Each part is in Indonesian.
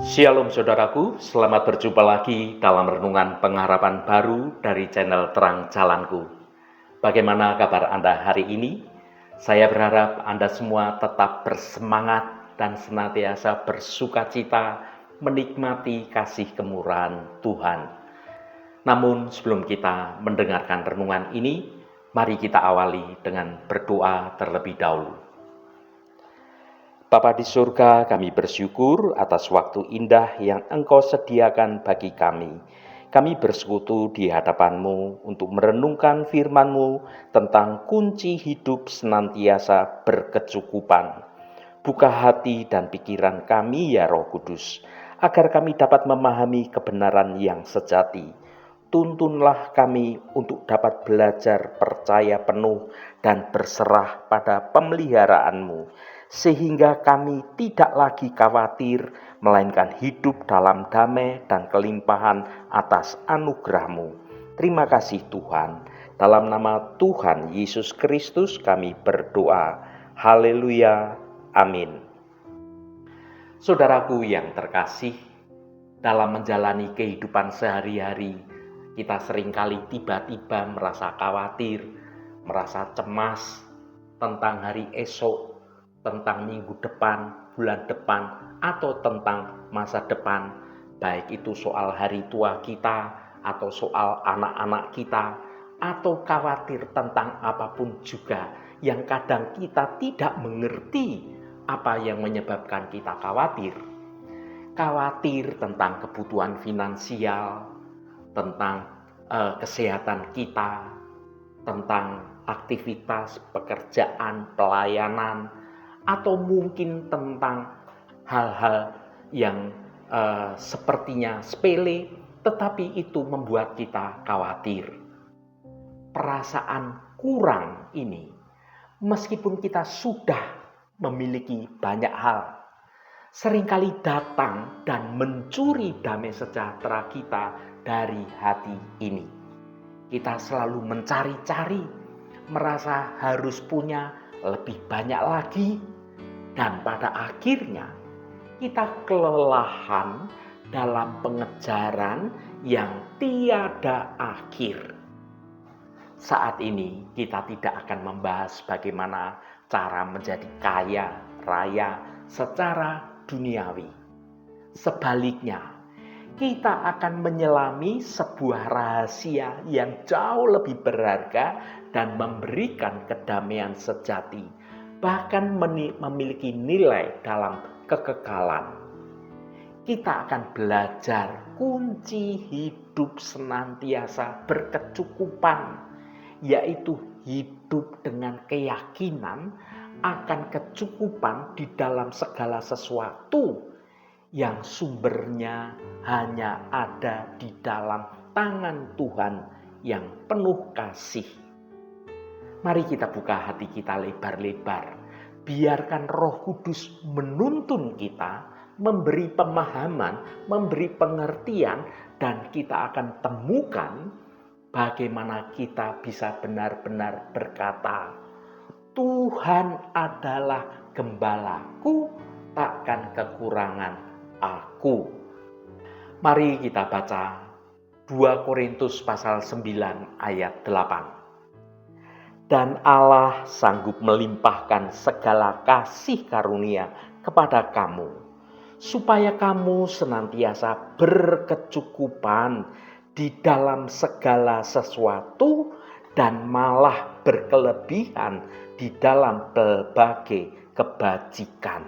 Shalom saudaraku, selamat berjumpa lagi dalam renungan pengharapan baru dari channel Terang Jalanku. Bagaimana kabar Anda hari ini? Saya berharap Anda semua tetap bersemangat dan senantiasa bersukacita menikmati kasih kemurahan Tuhan. Namun sebelum kita mendengarkan renungan ini, mari kita awali dengan berdoa terlebih dahulu. Bapa di surga, kami bersyukur atas waktu indah yang Engkau sediakan bagi kami. Kami bersekutu di hadapan-Mu untuk merenungkan firman-Mu tentang kunci hidup senantiasa berkecukupan. Buka hati dan pikiran kami ya Roh Kudus, agar kami dapat memahami kebenaran yang sejati. Tuntunlah kami untuk dapat belajar percaya penuh dan berserah pada pemeliharaan-Mu, sehingga kami tidak lagi khawatir, melainkan hidup dalam damai dan kelimpahan atas anugerah-Mu. Terima kasih Tuhan. Dalam nama Tuhan Yesus Kristus kami berdoa. Haleluya. Amin. Saudaraku yang terkasih, dalam menjalani kehidupan sehari-hari, kita seringkali tiba-tiba merasa khawatir, merasa cemas tentang hari esok, tentang minggu depan, bulan depan, atau tentang masa depan, baik itu soal hari tua kita, atau soal anak-anak kita, atau khawatir tentang apapun juga yang kadang kita tidak mengerti apa yang menyebabkan kita khawatir. Khawatir tentang kebutuhan finansial, tentang kesehatan kita, tentang aktivitas pekerjaan, pelayanan, atau mungkin tentang hal-hal yang sepertinya sepele, tetapi itu membuat kita khawatir. Perasaan kurang ini, meskipun kita sudah memiliki banyak hal, seringkali datang dan mencuri damai sejahtera kita dari hati ini. Kita selalu mencari-cari, merasa harus punya lebih banyak lagi, dan pada akhirnya kita kelelahan dalam pengejaran yang tiada akhir. Saat ini kita tidak akan membahas bagaimana cara menjadi kaya raya secara duniawi. Sebaliknya, kita akan menyelami sebuah rahasia yang jauh lebih berharga dan memberikan kedamaian sejati, bahkan memiliki nilai dalam kekekalan. Kita akan belajar kunci hidup senantiasa berkecukupan, yaitu hidup dengan keyakinan akan kecukupan di dalam segala sesuatu yang sumbernya hanya ada di dalam tangan Tuhan yang penuh kasih. Mari kita buka hati kita lebar-lebar. Biarkan Roh Kudus menuntun kita, memberi pemahaman, memberi pengertian, dan kita akan temukan bagaimana kita bisa benar-benar berkata, Tuhan adalah gembalaku, takkan kekurangan aku. Mari kita baca 2 Korintus pasal 9 ayat 8. Dan Allah sanggup melimpahkan segala kasih karunia kepada kamu, supaya kamu senantiasa berkecukupan di dalam segala sesuatu dan malah berkelebihan di dalam berbagai kebajikan.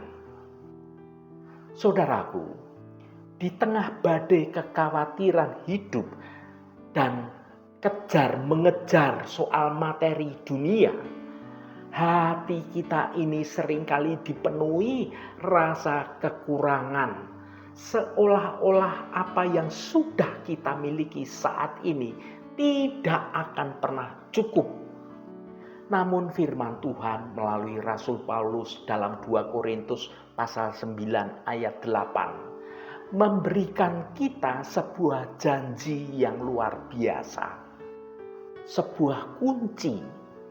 Saudaraku, di tengah badai kekhawatiran hidup dan mengejar soal materi dunia, hati kita ini seringkali dipenuhi rasa kekurangan, seolah-olah apa yang sudah kita miliki saat ini tidak akan pernah cukup. Namun firman Tuhan melalui Rasul Paulus dalam 2 Korintus pasal 9 ayat 8 memberikan kita sebuah janji yang luar biasa. Sebuah kunci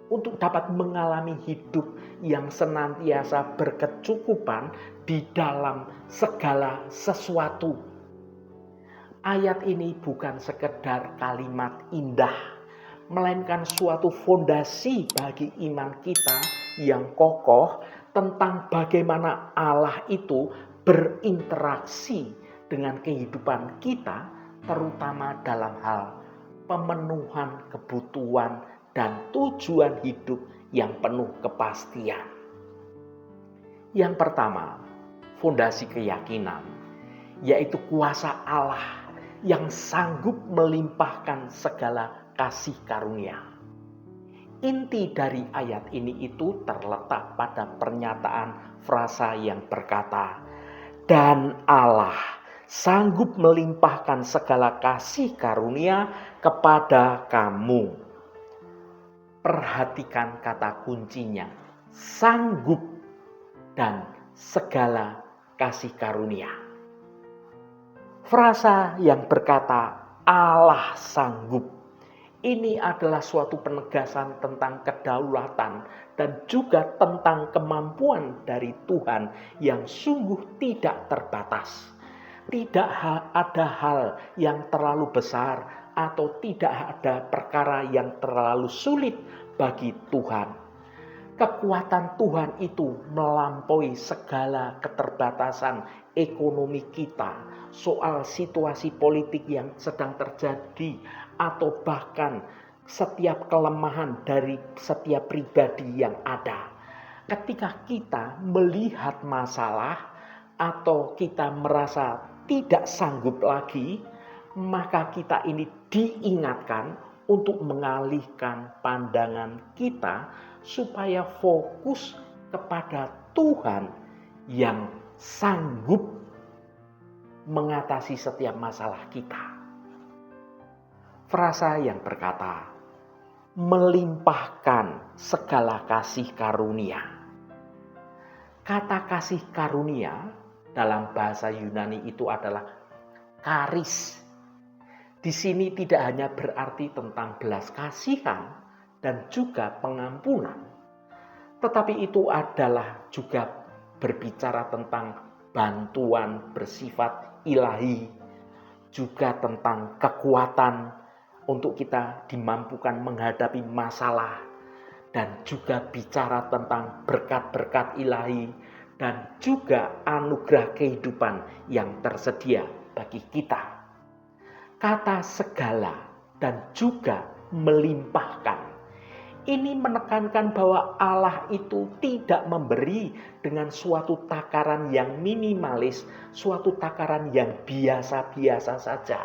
untuk dapat mengalami hidup yang senantiasa berkecukupan di dalam segala sesuatu. Ayat ini bukan sekedar kalimat indah, melainkan suatu fondasi bagi iman kita yang kokoh tentang bagaimana Allah itu berinteraksi dengan kehidupan kita, terutama dalam hal pemenuhan kebutuhan dan tujuan hidup yang penuh kepastian. Yang pertama, fondasi keyakinan, yaitu kuasa Allah yang sanggup melimpahkan segala kasih karunia. Inti dari ayat ini itu terletak pada pernyataan frasa yang berkata, "Dan Allah sanggup melimpahkan segala kasih karunia kepada kamu." Perhatikan kata kuncinya, sanggup dan segala kasih karunia. Frasa yang berkata Allah sanggup ini adalah suatu penegasan tentang kedaulatan dan juga tentang kemampuan dari Tuhan yang sungguh tidak terbatas. Tidak ada hal yang terlalu besar atau tidak ada perkara yang terlalu sulit bagi Tuhan. Kekuatan Tuhan itu melampaui segala keterbatasan ekonomi kita, soal situasi politik yang sedang terjadi, atau bahkan setiap kelemahan dari setiap pribadi yang ada. Ketika kita melihat masalah atau kita merasa tidak sanggup lagi, maka kita ini diingatkan untuk mengalihkan pandangan kita supaya fokus kepada Tuhan yang sanggup mengatasi setiap masalah kita. Frasa yang berkata, melimpahkan segala kasih karunia. Kata kasih karunia dalam bahasa Yunani itu adalah karis. Di sini tidak hanya berarti tentang belas kasihan dan juga pengampunan, tetapi itu adalah juga berbicara tentang bantuan bersifat ilahi, juga tentang kekuatan untuk kita dimampukan menghadapi masalah, dan juga bicara tentang berkat-berkat ilahi dan juga anugerah kehidupan yang tersedia bagi kita. Kata segala dan juga melimpahkan ini menekankan bahwa Allah itu tidak memberi dengan suatu takaran yang minimalis, suatu takaran yang biasa-biasa saja,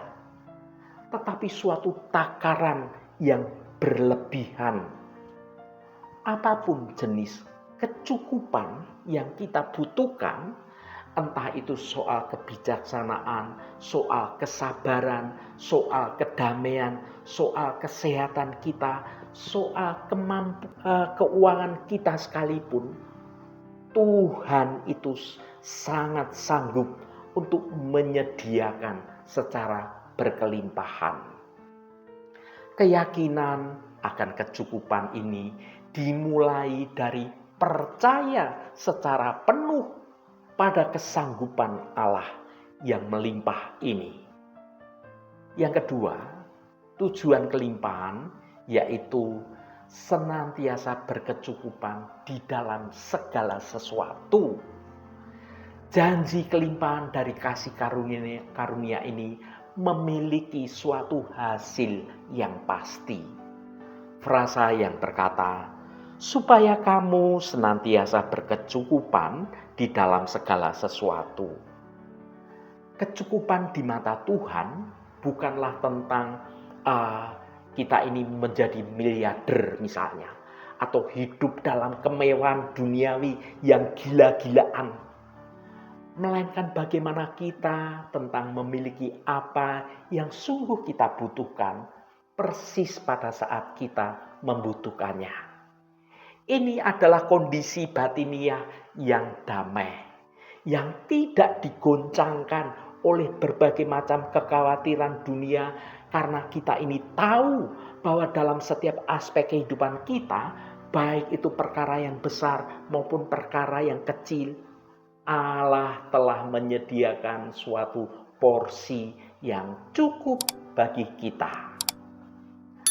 tetapi suatu takaran yang berlebihan. Apapun jenis kecukupan yang kita butuhkan, entah itu soal kebijaksanaan, soal kesabaran, soal kedamaian, soal kesehatan kita, soal keuangan kita sekalipun, Tuhan itu sangat sanggup untuk menyediakan secara berkelimpahan. Keyakinan akan kecukupan ini dimulai dari percaya secara penuh pada kesanggupan Allah yang melimpah ini. Yang kedua, tujuan kelimpahan yaitu senantiasa berkecukupan di dalam segala sesuatu. Janji kelimpahan dari kasih karunia ini memiliki suatu hasil yang pasti. Frasa yang berkata, supaya kamu senantiasa berkecukupan di dalam segala sesuatu. Kecukupan di mata Tuhan bukanlah tentang kita ini menjadi miliarder misalnya, atau hidup dalam kemewahan duniawi yang gila-gilaan, melainkan bagaimana kita tentang memiliki apa yang sungguh kita butuhkan persis pada saat kita membutuhkannya. Ini adalah kondisi batiniah yang damai, yang tidak digoncangkan oleh berbagai macam kekhawatiran dunia, karena kita ini tahu bahwa dalam setiap aspek kehidupan kita baik itu perkara yang besar maupun perkara yang kecil, Allah telah menyediakan suatu porsi yang cukup bagi kita.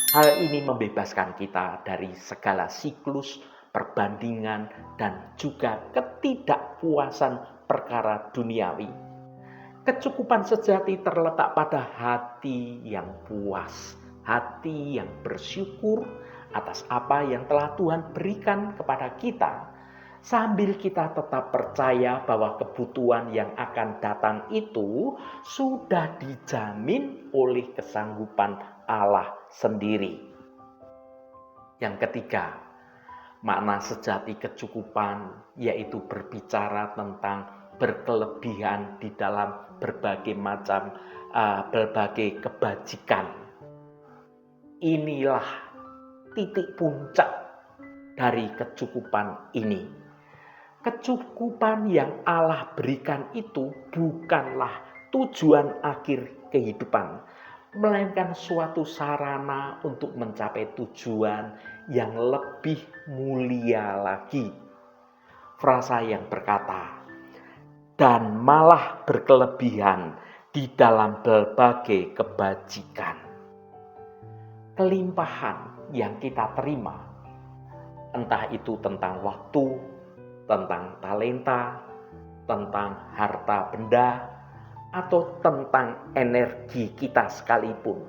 Hal ini membebaskan kita dari segala siklus, perbandingan, dan juga ketidakpuasan perkara duniawi. Kecukupan sejati terletak pada hati yang puas, hati yang bersyukur atas apa yang telah Tuhan berikan kepada kita, sambil kita tetap percaya bahwa kebutuhan yang akan datang itu sudah dijamin oleh kesanggupan Allah sendiri. Yang ketiga, makna sejati kecukupan yaitu berbicara tentang berkelebihan di dalam berbagai kebajikan. Inilah titik puncak dari kecukupan ini. Kecukupan yang Allah berikan itu bukanlah tujuan akhir kehidupan, melainkan suatu sarana untuk mencapai tujuan yang lebih mulia lagi. Frasa yang berkata, dan malah berkelebihan di dalam berbagai kebajikan. Kelimpahan yang kita terima, entah itu tentang waktu, tentang talenta, tentang harta benda, atau tentang energi kita sekalipun,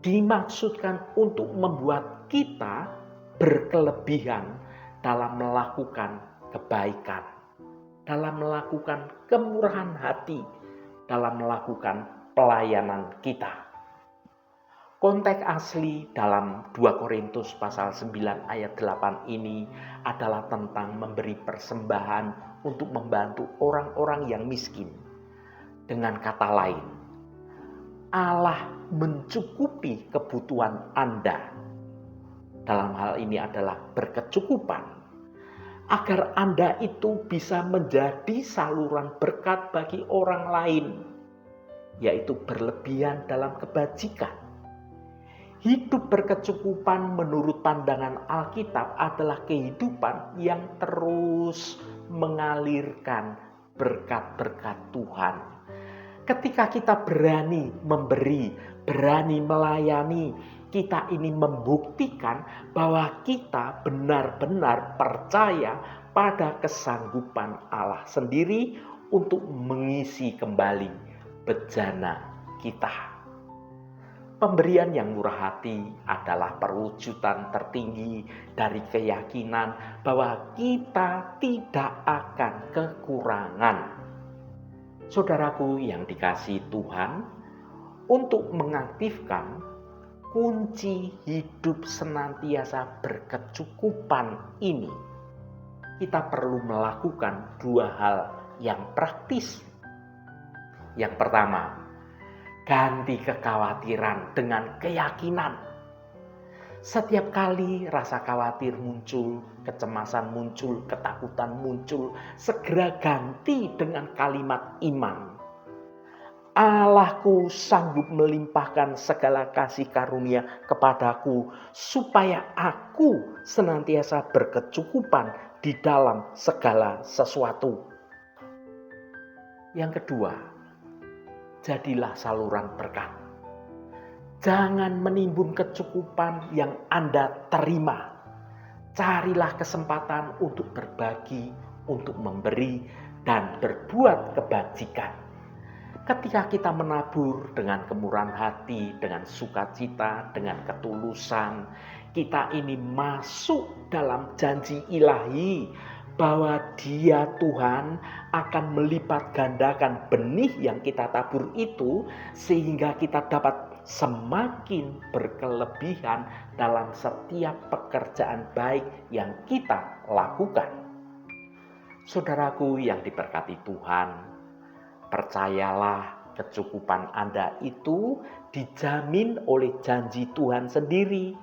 dimaksudkan untuk membuat kita berkelebihan dalam melakukan kebaikan, dalam melakukan kemurahan hati, dalam melakukan pelayanan kita. Konteks asli dalam 2 Korintus pasal 9 ayat 8 ini adalah tentang memberi persembahan untuk membantu orang-orang yang miskin. Dengan kata lain, Allah mencukupi kebutuhan Anda. Dalam hal ini adalah berkecukupan, agar Anda itu bisa menjadi saluran berkat bagi orang lain, yaitu berlebihan dalam kebajikan. Hidup berkecukupan menurut pandangan Alkitab adalah kehidupan yang terus mengalirkan berkat-berkat Tuhan. Ketika kita berani memberi, berani melayani, kita ini membuktikan bahwa kita benar-benar percaya pada kesanggupan Allah sendiri untuk mengisi kembali bejana kita. Pemberian yang murah hati adalah perwujudan tertinggi dari keyakinan bahwa kita tidak akan kekurangan. Saudaraku yang dikasihi Tuhan, untuk mengaktifkan kunci hidup senantiasa berkecukupan ini, kita perlu melakukan 2 hal yang praktis. Yang pertama, ganti kekhawatiran dengan keyakinan. Setiap kali rasa khawatir muncul, kecemasan muncul, ketakutan muncul, segera ganti dengan kalimat iman. Allahku sanggup melimpahkan segala kasih karunia kepadaku, supaya aku senantiasa berkecukupan di dalam segala sesuatu. Yang kedua, jadilah saluran berkat. Jangan menimbun kecukupan yang Anda terima. Carilah kesempatan untuk berbagi, untuk memberi, dan berbuat kebajikan. Ketika kita menabur dengan kemurahan hati, dengan sukacita, dengan ketulusan, kita ini masuk dalam janji ilahi bahwa Dia Tuhan akan melipat gandakan benih yang kita tabur itu, sehingga kita dapat semakin berkelebihan dalam setiap pekerjaan baik yang kita lakukan. Saudaraku yang diberkati Tuhan, percayalah kecukupan Anda itu dijamin oleh janji Tuhan sendiri.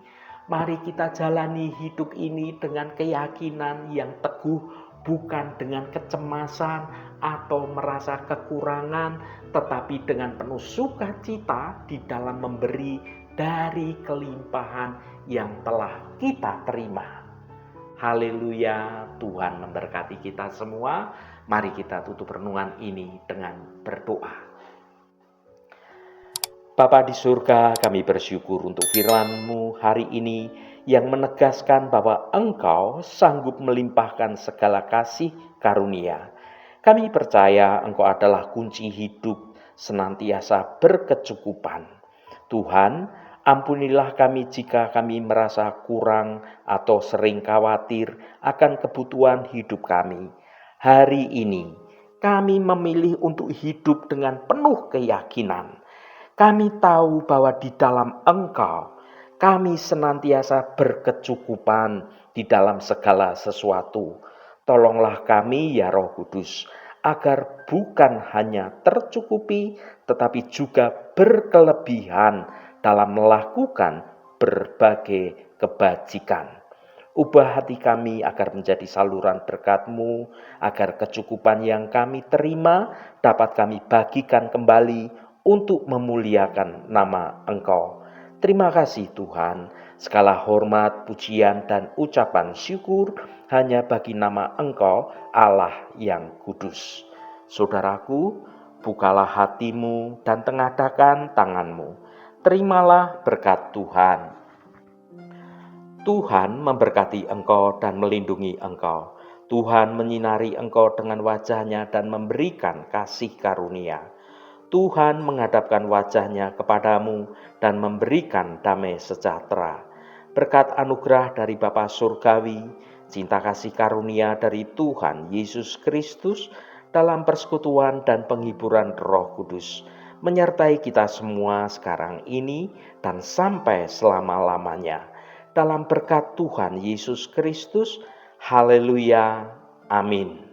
Mari kita jalani hidup ini dengan keyakinan yang teguh, bukan dengan kecemasan atau merasa kekurangan, tetapi dengan penuh sukacita di dalam memberi dari kelimpahan yang telah kita terima. Haleluya, Tuhan memberkati kita semua. Mari kita tutup renungan ini dengan berdoa. Bapa di surga, kami bersyukur untuk firman-Mu hari ini yang menegaskan bahwa Engkau sanggup melimpahkan segala kasih karunia. Kami percaya Engkau adalah kunci hidup senantiasa berkecukupan. Tuhan, ampunilah kami jika kami merasa kurang atau sering khawatir akan kebutuhan hidup kami. Hari ini, kami memilih untuk hidup dengan penuh keyakinan. Kami tahu bahwa di dalam Engkau, kami senantiasa berkecukupan di dalam segala sesuatu. Tolonglah kami ya Roh Kudus, agar bukan hanya tercukupi, tetapi juga berkelebihan dalam melakukan berbagai kebajikan. Ubah hati kami agar menjadi saluran berkat-Mu, agar kecukupan yang kami terima dapat kami bagikan kembali untuk memuliakan nama Engkau. Terima kasih Tuhan, segala hormat, pujian, dan ucapan syukur hanya bagi nama Engkau, Allah yang kudus. Saudaraku, bukalah hatimu dan tengadahkan tanganmu. Terimalah berkat Tuhan. Tuhan memberkati engkau dan melindungi engkau. Tuhan menyinari engkau dengan wajah-Nya dan memberikan kasih karunia. Tuhan menghadapkan wajah-Nya kepadamu dan memberikan damai sejahtera. Berkat anugerah dari Bapa Surgawi, cinta kasih karunia dari Tuhan Yesus Kristus dalam persekutuan dan penghiburan Roh Kudus, menyertai kita semua sekarang ini dan sampai selama-lamanya. Dalam berkat Tuhan Yesus Kristus, haleluya, amin.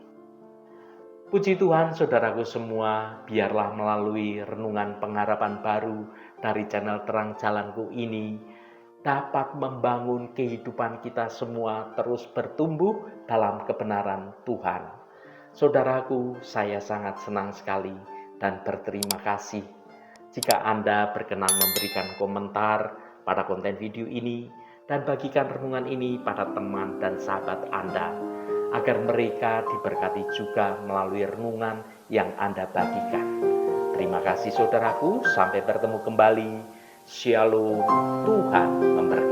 Puji Tuhan saudaraku semua, biarlah melalui renungan pengharapan baru dari channel Terang Jalanku ini dapat membangun kehidupan kita semua terus bertumbuh dalam kebenaran Tuhan. Saudaraku, saya sangat senang sekali dan berterima kasih jika Anda berkenan memberikan komentar pada konten video ini dan bagikan renungan ini pada teman dan sahabat Anda, agar mereka diberkati juga melalui renungan yang Anda bagikan. Terima kasih saudaraku, sampai bertemu kembali. Shalom, Tuhan memberkati.